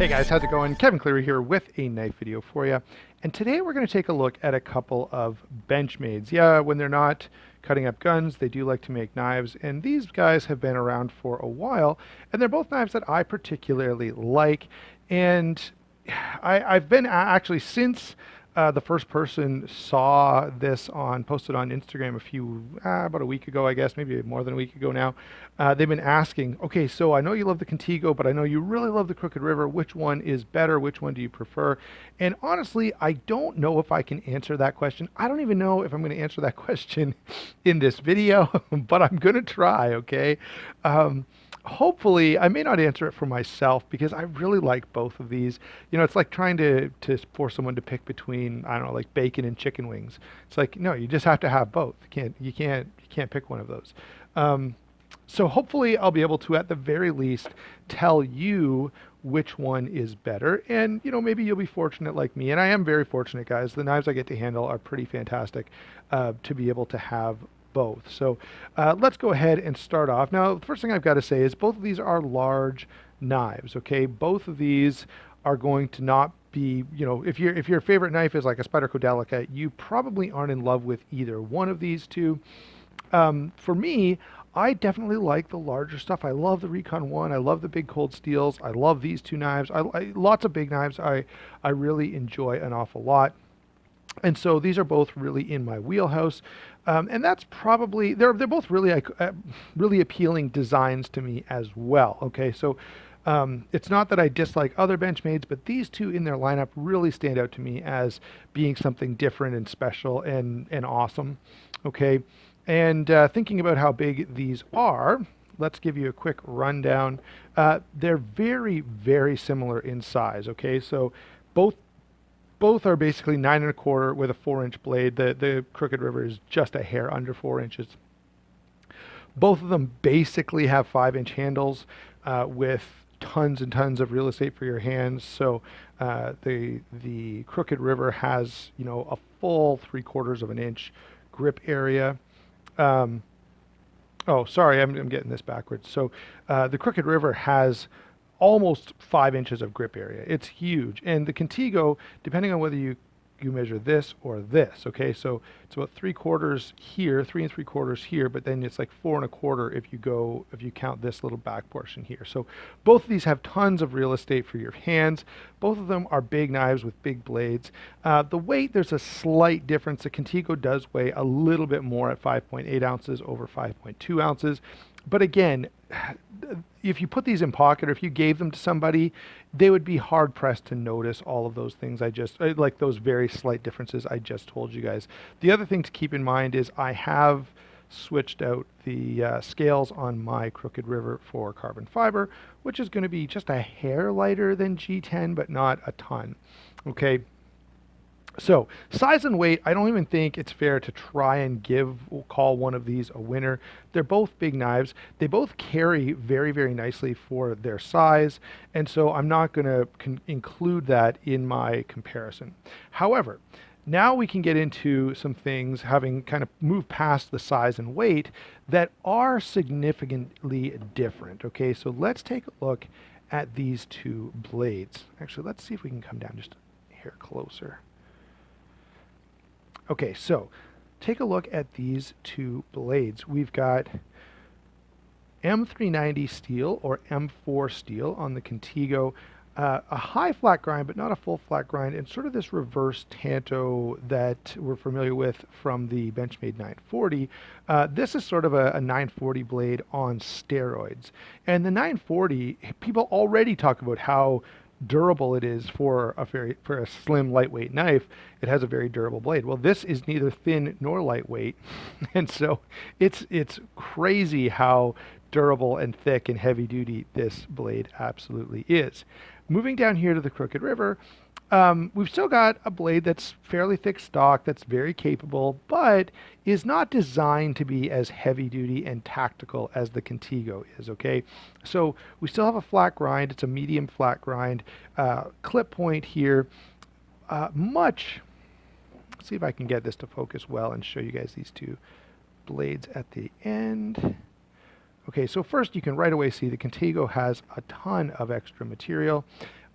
Hey guys, how's it going? Kevin Cleary here with a knife video for you. And today we're going to take a look at a couple of Benchmades. Yeah, when they're not cutting up guns, they do like to make knives. And these guys have been around for a while. And they're both knives that I particularly like. And I've been actually since the first person saw this posted on Instagram about a week ago, I guess, maybe more than a week ago now. They've been asking, okay, so I know you love the Contego, but I know you really love the Crooked River. Which one is better? Which one do you prefer? And honestly, I don't know if I can answer that question. I don't even know if I'm going to answer that question in this video, but I'm going to try, okay? Hopefully, I may not answer it for myself because I really like both of these. You know, it's like trying to force someone to pick between, I don't know, like bacon and chicken wings. It's like, no, you just have to have both. You can't pick one of those. So hopefully I'll be able to, at the very least, tell you which one is better. And, you know, maybe you'll be fortunate like me. And I am very fortunate, guys. The knives I get to handle are pretty fantastic to be able to have both. So let's go ahead and start off. Now, the first thing I've got to say is both of these are large knives, okay? Both of these are going to not be, you know, if your favorite knife is like a Spyderco Delica, you probably aren't in love with either one of these two. For me, I definitely like the larger stuff. I love the Recon 1. I love the big cold steels. I love these two knives. Lots of big knives I really enjoy an awful lot. And so these are both really in my wheelhouse. And that's probably, they're both really, really appealing designs to me as well. Okay, so it's not that I dislike other Benchmades, but these two in their lineup really stand out to me as being something different and special and awesome. Okay, and thinking about how big these are, let's give you a quick rundown. They're very, very similar in size. Okay, so both both are basically 9 1/4 with a 4-inch blade. The Crooked River is just a hair under 4 inches. Both of them basically have 5-inch handles with tons and tons of real estate for your hands. So the Crooked River has, you know, a full 3/4 of an inch grip area. Um, oh, sorry, I'm getting this backwards. So the Crooked River has almost 5 inches of grip area. It's huge. And the Contego, depending on whether you measure this or this, okay, so it's about 3/4 here, 3 3/4 here, but then it's like 4 1/4 if you count this little back portion here. So both of these have tons of real estate for your hands. Both of them are big knives with big blades. The weight, there's a slight difference. The Contego does weigh a little bit more at 5.8 ounces over 5.2 ounces. But again, if you put these in pocket or if you gave them to somebody, they would be hard pressed to notice all of those things like those very slight differences I just told you guys. The other thing to keep in mind is I have switched out the scales on my Crooked River for carbon fiber, which is going to be just a hair lighter than G10, but not a ton. Okay. So size and weight, I don't even think it's fair to try and call one of these a winner. They're both big knives. They both carry very, very nicely for their size. And so I'm not going to include that in my comparison. However, now we can get into some things, having kind of moved past the size and weight, that are significantly different. Okay, so let's take a look at these two blades. Actually, let's see if we can come down just a hair closer. Okay, so take a look at these two blades. We've got M390 steel or M4 steel on the Contego, a high flat grind, but not a full flat grind, and sort of this reverse tanto that we're familiar with from the Benchmade 940. This is sort of a 940 blade on steroids. And the 940, people already talk about how durable it is for a slim lightweight knife. It has a very durable blade. Well, this is neither thin nor lightweight, and so it's crazy how durable and thick and heavy duty this blade absolutely is. Moving down here to the Crooked River, we've still got a blade that's fairly thick stock, that's very capable, but is not designed to be as heavy duty and tactical as the Contego is, okay? So we still have a flat grind. It's a medium flat grind. Clip point here, let's see if I can get this to focus well and show you guys these two blades at the end. Okay, so first you can right away see the Contego has a ton of extra material,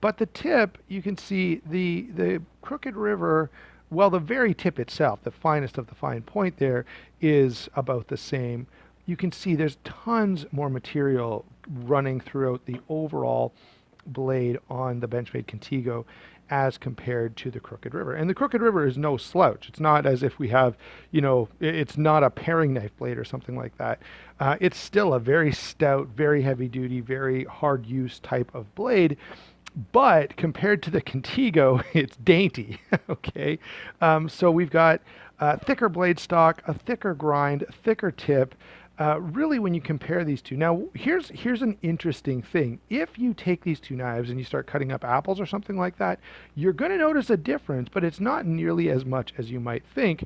But the tip, you can see the Crooked River, well, the very tip itself, the finest of the fine point there, is about the same. You can see there's tons more material running throughout the overall blade on the Benchmade Contego as compared to the Crooked River. And the Crooked River is no slouch. It's not as if we have, it's not a paring knife blade or something like that. It's still a very stout, very heavy duty, very hard use type of blade. But compared to the Contego, it's dainty. Okay, so we've got thicker blade stock, a thicker grind, thicker tip. Really, when you compare these two, now here's an interesting thing. If you take these two knives and you start cutting up apples or something like that, you're going to notice a difference, but it's not nearly as much as you might think.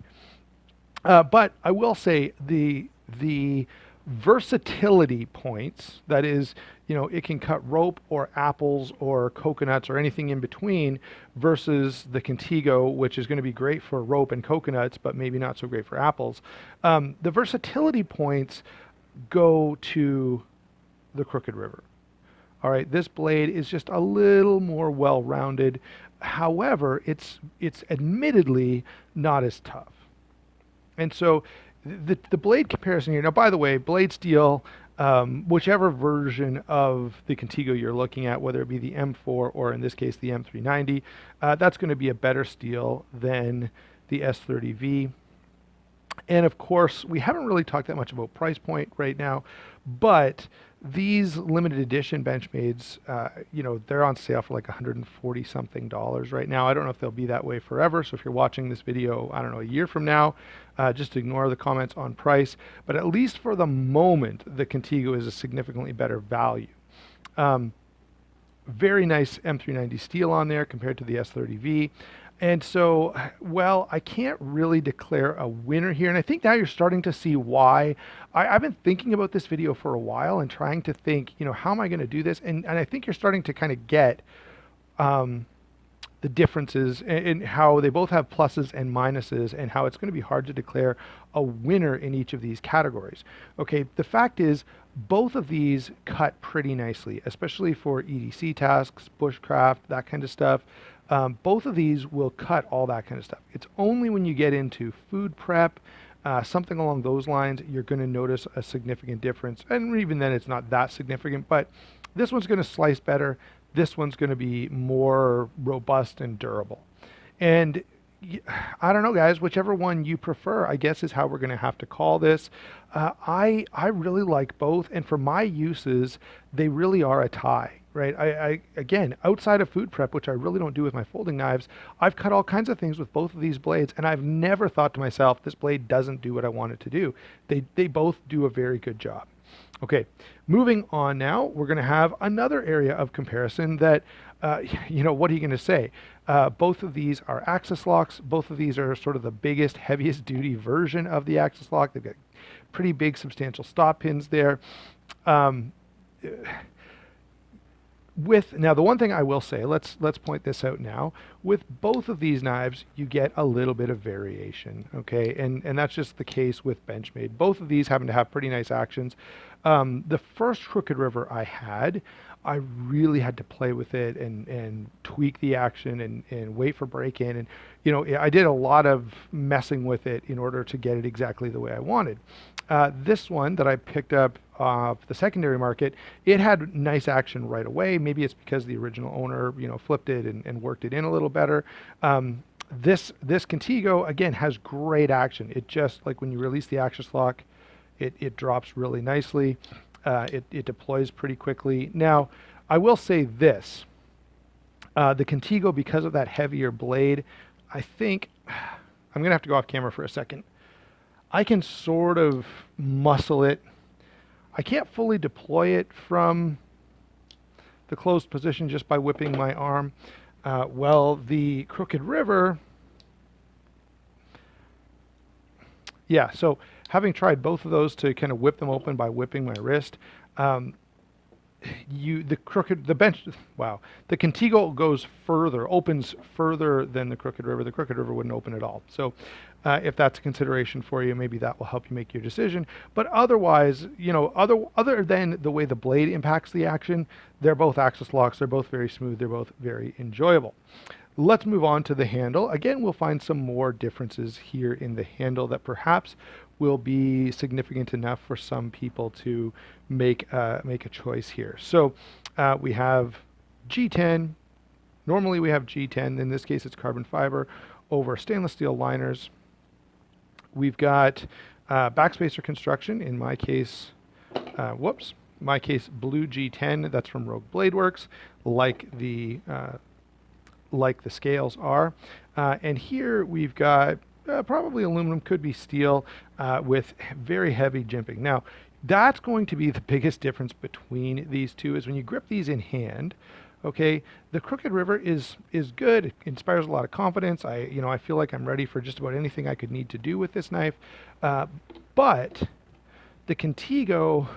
But I will say the versatility points, that is, it can cut rope or apples or coconuts or anything in between, versus the Contego, which is going to be great for rope and coconuts, but maybe not so great for apples. The versatility points go to the Crooked River. All right, this blade is just a little more well-rounded. However, it's admittedly not as tough. And so the blade comparison here, now by the way, blade steel, whichever version of the Contego you're looking at, whether it be the M4 or in this case the M390, that's going to be a better steel than the S30V. And of course, we haven't really talked that much about price point right now, but these limited edition Benchmades, they're on sale for like $140 something right now. I don't know if they'll be that way forever. So if you're watching this video, I don't know, a year from now, just ignore the comments on price. But at least for the moment, the Contego is a significantly better value. Very nice M390 steel on there compared to the S30V. And so, well, I can't really declare a winner here. And I think now you're starting to see why. I've been thinking about this video for a while and trying to think, how am I going to do this? And I think you're starting to kind of get the differences in how they both have pluses and minuses, and how it's going to be hard to declare a winner in each of these categories. Okay, the fact is, both of these cut pretty nicely, especially for EDC tasks, bushcraft, that kind of stuff. Both of these will cut all that kind of stuff. It's only when you get into food prep, something along those lines, you're going to notice a significant difference. And even then, it's not that significant, but this one's going to slice better. This one's going to be more robust and durable. And I don't know, guys, whichever one you prefer, I guess, is how we're going to have to call this. I really like both. And for my uses, they really are a tie. Right. I again, outside of food prep, which I really don't do with my folding knives, I've cut all kinds of things with both of these blades, and I've never thought to myself, this blade doesn't do what I want it to do. They both do a very good job. Okay, moving on now, we're going to have another area of comparison that, what are you going to say? Both of these are axis locks. Both of these are sort of the biggest, heaviest duty version of the axis lock. They've got pretty big, substantial stop pins there. Now, the one thing I will say, let's point this out now. With both of these knives, you get a little bit of variation, okay? And that's just the case with Benchmade. Both of these happen to have pretty nice actions. The first Crooked River I really had to play with it and tweak the action and wait for break-in. And, I did a lot of messing with it in order to get it exactly the way I wanted. This one that I picked up off the secondary market, it had nice action right away. Maybe it's because the original owner, flipped it and worked it in a little better. This Contego, again, has great action. It just, like when you release the axis lock, it drops really nicely. It deploys pretty quickly. Now, I will say this. The Contego, because of that heavier blade, I think, I'm going to have to go off camera for a second. I can sort of muscle it. I can't fully deploy it from the closed position just by whipping my arm. Well, the Crooked River, yeah, so having tried both of those to kind of whip them open by whipping my wrist, the Contego goes further, opens further than the Crooked River. The Crooked River wouldn't open at all. So if that's a consideration for you, maybe that will help you make your decision. But otherwise, other than the way the blade impacts the action, they're both axis locks. They're both very smooth. They're both very enjoyable. Let's move on to the handle. Again, we'll find some more differences here in the handle that perhaps will be significant enough for some people to make a choice here. So we have G10. Normally we have G10. In this case, it's carbon fiber over stainless steel liners. We've got backspacer construction. In my case, blue G10. That's from Rogue Blade Works, like the scales are. And here we've got probably aluminum, could be steel, with very heavy jimping. Now, that's going to be the biggest difference between these two, is when you grip these in hand. Okay, the Crooked River is good. It inspires a lot of confidence. I feel like I'm ready for just about anything I could need to do with this knife. But the Contego,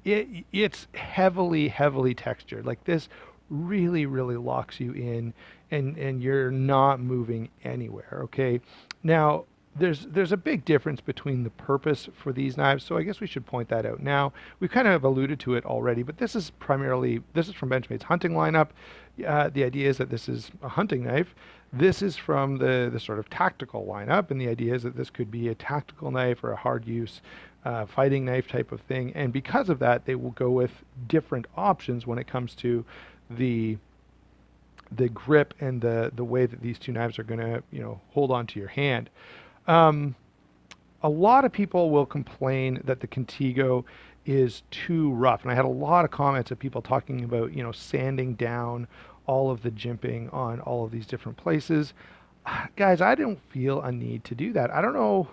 it's heavily textured. Like, this really locks you in, and you're not moving anywhere. Okay, now there's a big difference between the purpose for these knives, so I guess we should point that out now. We kind of alluded to it already, but this is from Benchmade's hunting lineup. The idea is that this is a hunting knife. This is from the sort of tactical lineup, and the idea is that this could be a tactical knife or a hard use fighting knife type of thing. And because of that, they will go with different options when it comes to the grip and the way that these two knives are going to hold onto your hand. A lot of people will complain that the Contego is too rough, and I had a lot of comments of people talking about sanding down all of the jimping on all of these different places. Guys, I don't feel a need to do that. I don't know.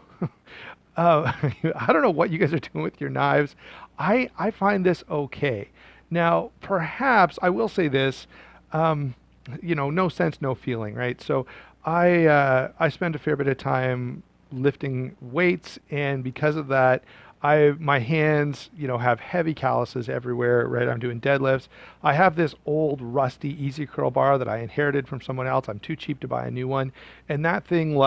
I don't know what you guys are doing with your knives. I find this okay. Now, perhaps I will say this. No sense, no feeling, right? So I spend a fair bit of time lifting weights, and because of that, my hands, have heavy calluses everywhere, right? I'm doing deadlifts. I have this old rusty Easy Curl bar that I inherited from someone else. I'm too cheap to buy a new one. And that thing,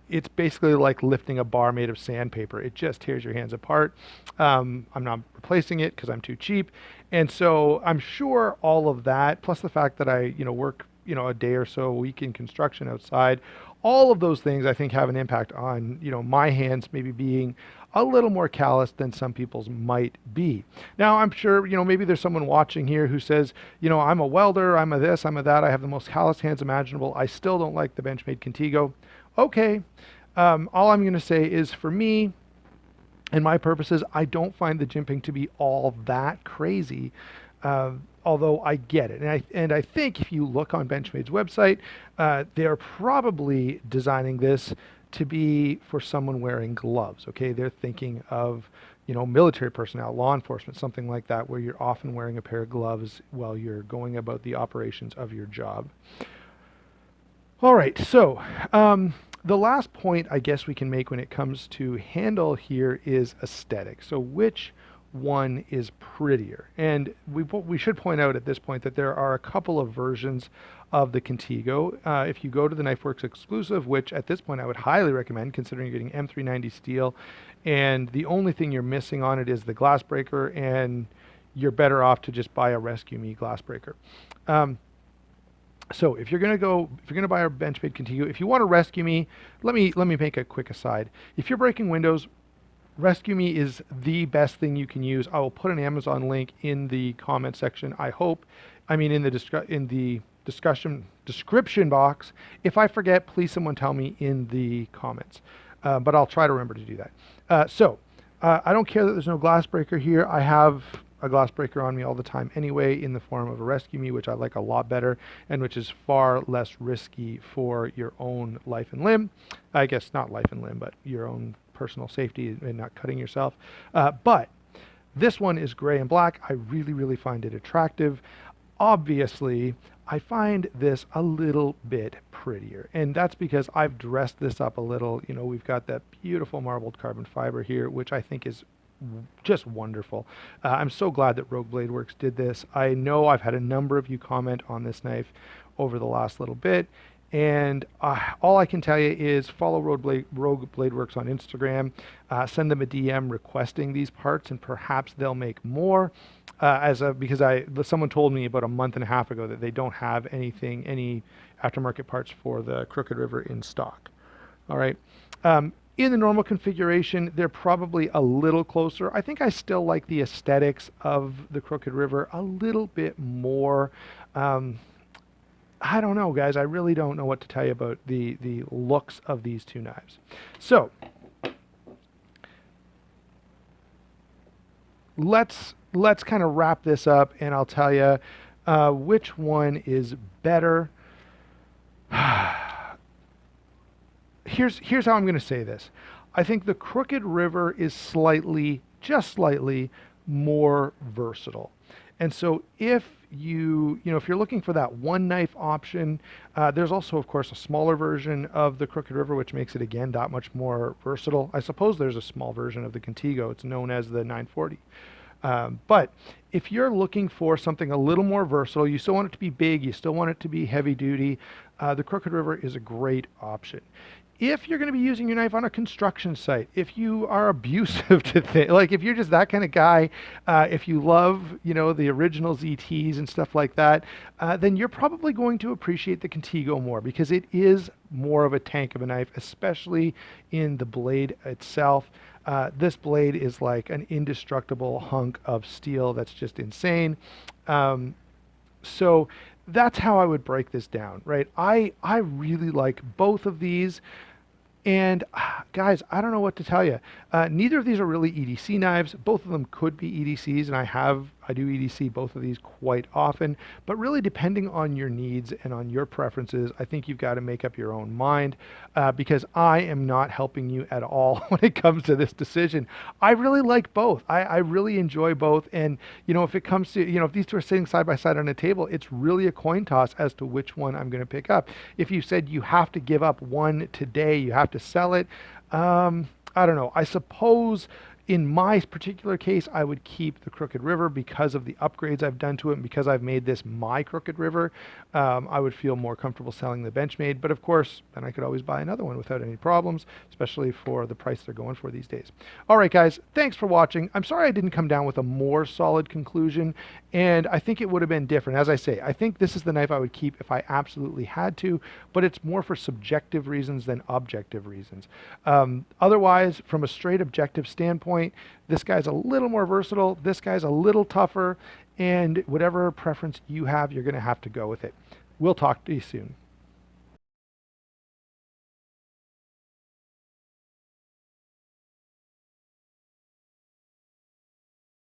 it's basically like lifting a bar made of sandpaper. It just tears your hands apart. I'm not replacing it because I'm too cheap. And so I'm sure all of that, plus the fact that I, work, a day or so a week in construction outside, all of those things I think have an impact on, my hands maybe being a little more calloused than some people's might be. Now, I'm sure, maybe there's someone watching here who says, I'm a welder, I'm a this, I'm a that, I have the most calloused hands imaginable. I still don't like the Benchmade Contego. Okay. All I'm going to say is, for me and my purposes, I don't find the jimping to be all that crazy. Although I get it. And I think if you look on Benchmade's website, they're probably designing this to be for someone wearing gloves. Okay, they're thinking of military personnel, law enforcement, something like that, where you're often wearing a pair of gloves while you're going about the operations of your job. All right, so the last point I guess we can make when it comes to handle here is aesthetic. So which one is prettier? And we should point out at this point that there are a couple of versions of the Contego. If you go to the KnifeWorks exclusive, which at this point I would highly recommend, considering you're getting M390 steel, and the only thing you're missing on it is the glass breaker, and you're better off to just buy a Rescue Me glass breaker. So if you're gonna buy a Benchmade Contego, if you want to Rescue Me, let me make a quick aside. If you're breaking windows, Rescue Me is the best thing you can use. I will put an Amazon link in the comment section. In the description box. If I forget, please someone tell me in the comments. But I'll try to remember to do that. I don't care that there's no glass breaker here. I have a glass breaker on me all the time anyway, in the form of a Rescue Me, which I like a lot better, and which is far less risky for your own life and limb. I guess not life and limb, but your own personal safety and not cutting yourself. But this one is gray and black. I really find it attractive. Obviously, I find this a little bit prettier, and that's because I've dressed this up a little. We've got that beautiful marbled carbon fiber here, which I think is just wonderful. I'm so glad that Rogue Blade Works did this. I know I've had a number of you comment on this knife over the last little bit, and all I can tell you is follow Rogue Blade Works on Instagram, send them a DM requesting these parts, and perhaps they'll make more. Because someone told me about a month and a half ago that they don't have any aftermarket parts for the Crooked River in stock. All right. In the normal configuration, they're probably a little closer. I think I still like the aesthetics of the Crooked River a little bit more. I don't know, guys. I really don't know what to tell you about the looks of these two knives. So let's kind of wrap this up, and I'll tell you which one is better. Here's how I'm going to say this. I think the Crooked River is just slightly more versatile. And so if if you're looking for that one knife option, there's also, of course, a smaller version of the Crooked River, which makes it, again, that much more versatile. I suppose there's a small version of the Contego. It's known as the 940. But if you're looking for something a little more versatile, you still want it to be big, you still want it to be heavy duty, the Crooked River is a great option. If you're going to be using your knife on a construction site, if you are abusive to things, like if you're just that kind of guy, if you love, the original ZTs and stuff like that, then you're probably going to appreciate the Contego more because it is more of a tank of a knife, especially in the blade itself. This blade is like an indestructible hunk of steel that's just insane. So that's how I would break this down, right? I really like both of these. And guys, I don't know what to tell you. Neither of these are really EDC knives. Both of them could be EDCs, and I do EDC both of these quite often. But really, depending on your needs and on your preferences, I think you've got to make up your own mind because I am not helping you at all when it comes to this decision. I really like both. I really enjoy both. And, if it comes to, if these two are sitting side by side on a table, it's really a coin toss as to which one I'm going to pick up. If you said you have to give up one today, you have to sell it, I don't know. I suppose in my particular case, I would keep the Crooked River because of the upgrades I've done to it and because I've made this my Crooked River. I would feel more comfortable selling the Benchmade, but of course, then I could always buy another one without any problems, especially for the price they're going for these days. All right, guys, thanks for watching. I'm sorry I didn't come down with a more solid conclusion, and I think it would have been different. As I say, I think this is the knife I would keep if I absolutely had to, but it's more for subjective reasons than objective reasons. Otherwise, from a straight objective standpoint, this guy's a little more versatile, this guy's a little tougher, and whatever preference you have, you're going to have to go with it. We'll talk to you soon.